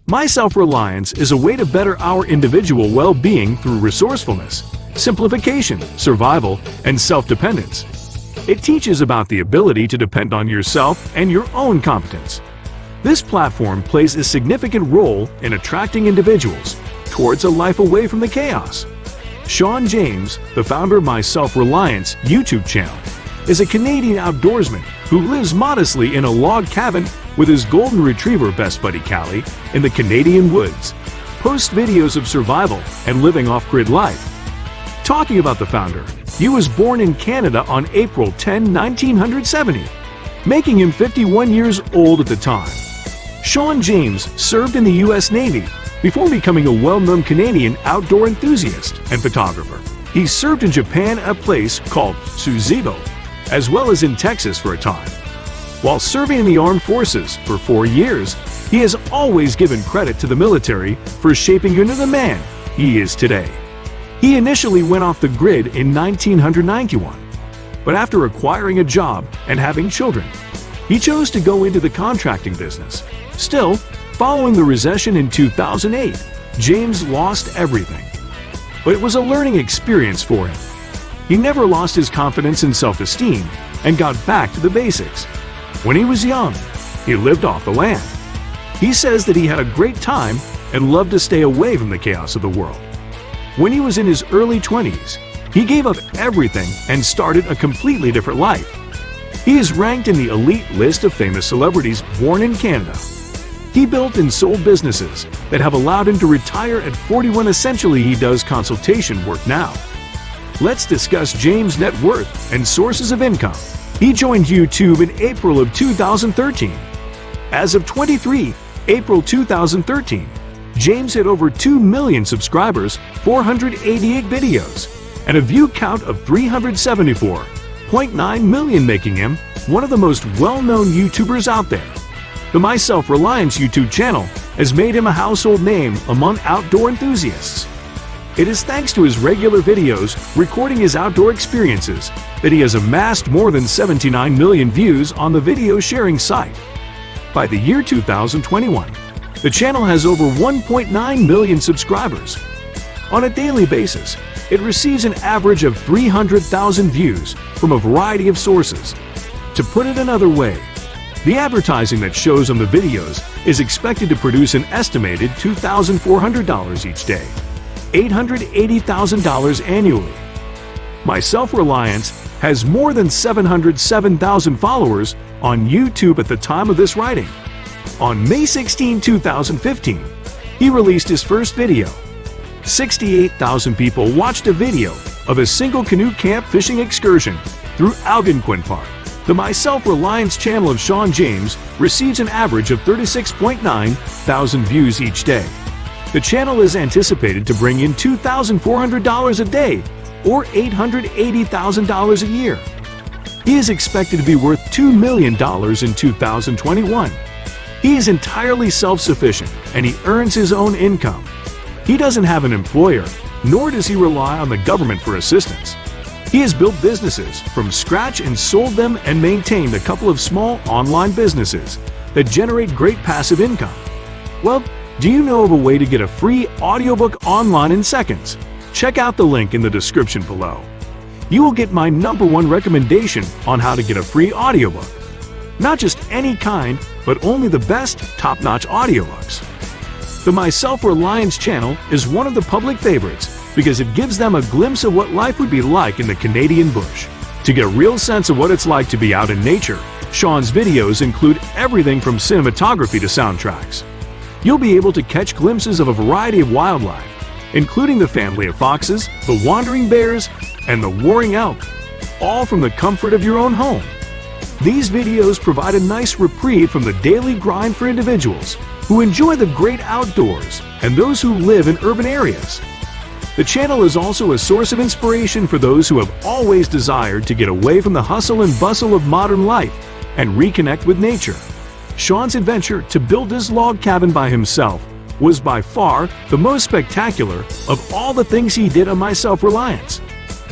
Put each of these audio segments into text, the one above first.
My self-reliance is a way to better our individual well-being through resourcefulness, simplification, survival, and self-dependence. It teaches about the ability to depend on yourself and your own competence. This platform plays a significant role in attracting individuals towards a life away from the chaos. Shawn James, the founder of My Self-Reliance YouTube channel, is a Canadian outdoorsman who lives modestly in a log cabin with his golden retriever best buddy Allie in the Canadian woods, posts videos of survival and living off-grid life. Talking about the founder, he was born in Canada on April 10, 1970, making him 51 years old at the time. Shawn James served in the U.S. Navy before becoming a well-known Canadian outdoor enthusiast and photographer. He served in Japan at a place called Suzebo, as well as in Texas for a time. While serving in the armed forces for 4 years, he has always given credit to the military for shaping him into the man he is today. He initially went off the grid in 1991, but after acquiring a job and having children, he chose to go into the contracting business. Still, following the recession in 2008, James lost everything. But it was a learning experience for him. He never lost his confidence and self-esteem and got back to the basics. When he was young, he lived off the land. He says that he had a great time and loved to stay away from the chaos of the world. When he was in his early 20s, he gave up everything and started a completely different life. He is ranked in the elite list of famous celebrities born in Canada. He built and sold businesses that have allowed him to retire at 41. Essentially, he does consultation work now. Let's discuss James' net worth and sources of income. He joined YouTube in April of 2013. As of 23 April 2013, James had over 2 million subscribers, 488 videos, and a view count of 374.9 million, making him one of the most well-known YouTubers out there. The My Self-Reliance YouTube channel has made him a household name among outdoor enthusiasts. It is thanks to his regular videos recording his outdoor experiences that he has amassed more than 79 million views on the video sharing site. By the year 2021, the channel has over 1.9 million subscribers. On a daily basis, it receives an average of 300,000 views from a variety of sources. To put it another way, the advertising that shows on the videos is expected to produce an estimated $2,400 each day, $880,000 annually. My Self-Reliance has more than 707,000 followers on YouTube at the time of this writing. On May 16, 2015, he released his first video. 68,000 people watched a video of a single canoe camp fishing excursion through Algonquin Park. The My Self-Reliance channel of Shawn James receives an average of 36.9 thousand views each day. The channel is anticipated to bring in $2,400 a day or $880,000 a year. He is expected to be worth $2 million in 2021. He is entirely self-sufficient and he earns his own income. He doesn't have an employer, nor does he rely on the government for assistance. He has built businesses from scratch and sold them and maintained a couple of small online businesses that generate great passive income. Well, do you know of a way to get a free audiobook online in seconds? Check out the link in the description below. You will get my #1 recommendation on how to get a free audiobook. Not just any kind, but only the best, top-notch audiobooks. The My Self-Reliance channel is one of the public favorites because it gives them a glimpse of what life would be like in the Canadian bush. To get a real sense of what it's like to be out in nature, Shawn's videos include everything from cinematography to soundtracks. You'll be able to catch glimpses of a variety of wildlife, including the family of foxes, the wandering bears, and the warring elk, all from the comfort of your own home. These videos provide a nice reprieve from the daily grind for individuals who enjoy the great outdoors and those who live in urban areas. The channel is also a source of inspiration for those who have always desired to get away from the hustle and bustle of modern life and reconnect with nature. Shawn's adventure to build his log cabin by himself was by far the most spectacular of all the things he did on My Self-Reliance,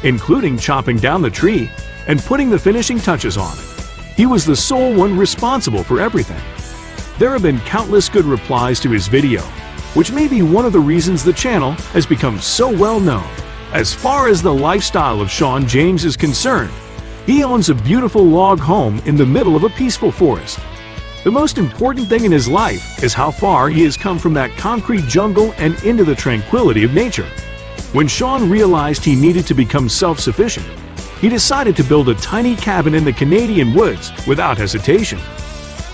including chopping down the tree and putting the finishing touches on it. He was the sole one responsible for everything. There have been countless good replies to his video, which may be one of the reasons the channel has become so well known. As far as the lifestyle of Shawn James is concerned, he owns a beautiful log home in the middle of a peaceful forest. The most important thing in his life is how far he has come from that concrete jungle and into the tranquility of nature. When Shawn realized he needed to become self-sufficient, he decided to build a tiny cabin in the Canadian woods without hesitation.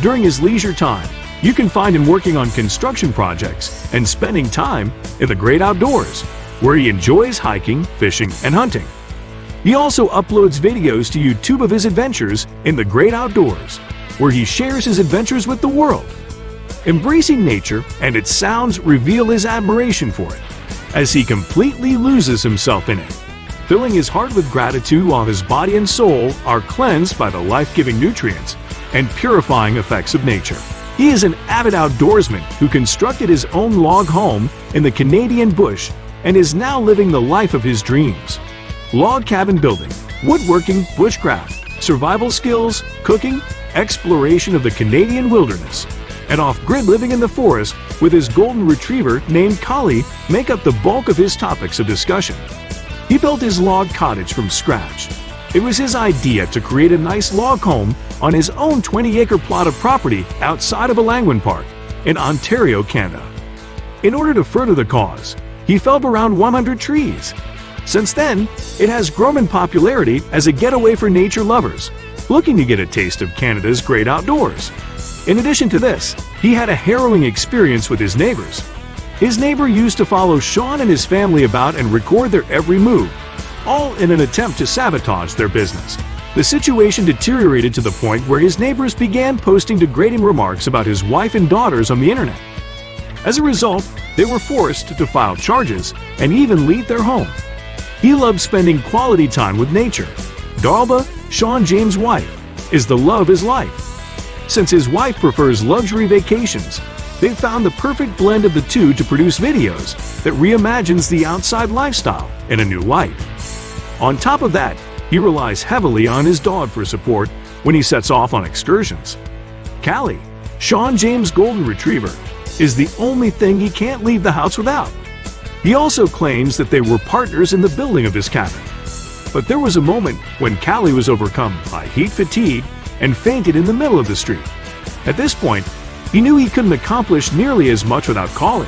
During his leisure time, you can find him working on construction projects and spending time in the great outdoors, where he enjoys hiking, fishing, and hunting. He also uploads videos to YouTube of his adventures in the great outdoors, where he shares his adventures with the world. Embracing nature and its sounds reveal his admiration for it, as he completely loses himself in it, filling his heart with gratitude while his body and soul are cleansed by the life-giving nutrients and purifying effects of nature. He is an avid outdoorsman who constructed his own log home in the Canadian bush and is now living the life of his dreams. Log cabin building, woodworking, bushcraft, survival skills, cooking, exploration of the Canadian wilderness, and off-grid living in the forest with his golden retriever named Allie make up the bulk of his topics of discussion. He built his log cottage from scratch. It was his idea to create a nice log home on his own 20-acre plot of property outside of Alangwin Park in Ontario, Canada. In order to further the cause, he felled around 100 trees. Since then, it has grown in popularity as a getaway for nature lovers looking to get a taste of Canada's great outdoors. In addition to this, he had a harrowing experience with his neighbors. His neighbor used to follow Shawn and his family about and record their every move, all in an attempt to sabotage their business. The situation deteriorated to the point where his neighbors began posting degrading remarks about his wife and daughters on the internet. As a result, they were forced to file charges and even leave their home. He loved spending quality time with nature. Darla, Shawn James' wife, is the love of his life. Since his wife prefers luxury vacations, they found the perfect blend of the two to produce videos that reimagines the outside lifestyle in a new light. On top of that, he relies heavily on his dog for support when he sets off on excursions. Allie, Shawn James' golden retriever, is the only thing he can't leave the house without. He also claims that they were partners in the building of his cabin. But there was a moment when Allie was overcome by heat fatigue and fainted in the middle of the street. At this point, he knew he couldn't accomplish nearly as much without Allie.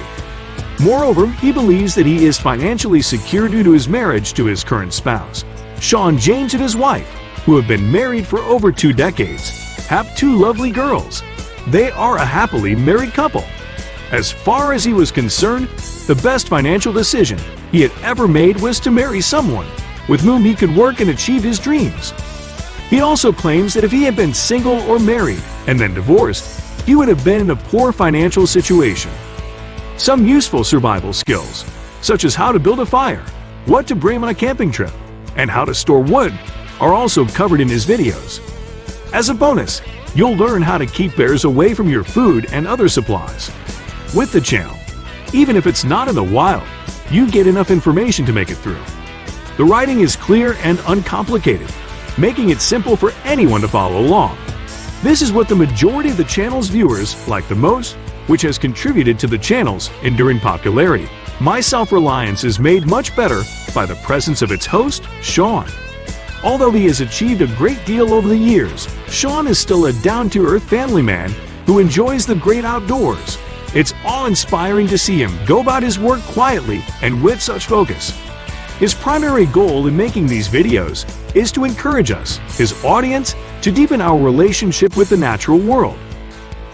Moreover, he believes that he is financially secure due to his marriage to his current spouse. Shawn James and his wife, who have been married for over 2 decades, have 2 lovely girls. They are a happily married couple. As far as he was concerned, the best financial decision he had ever made was to marry someone with whom he could work and achieve his dreams. He also claims that if he had been single or married and then divorced, he would have been in a poor financial situation. Some useful survival skills, such as how to build a fire, what to bring on a camping trip, and how to store wood, are also covered in his videos. As a bonus, you'll learn how to keep bears away from your food and other supplies. With the channel, even if it's not in the wild, you get enough information to make it through. The writing is clear and uncomplicated, making it simple for anyone to follow along. This is what the majority of the channel's viewers like the most, which has contributed to the channel's enduring popularity. My self-reliance is made much better by the presence of its host, Shawn. Although he has achieved a great deal over the years, Shawn is still a down-to-earth family man who enjoys the great outdoors. It's awe-inspiring to see him go about his work quietly and with such focus. His primary goal in making these videos is to encourage us, his audience, to deepen our relationship with the natural world.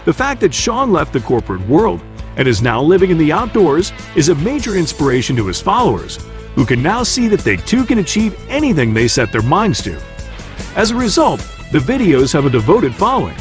The fact that Shawn left the corporate world and is now living in the outdoors is a major inspiration to his followers, who can now see that they too can achieve anything they set their minds to. As a result, the videos have a devoted following,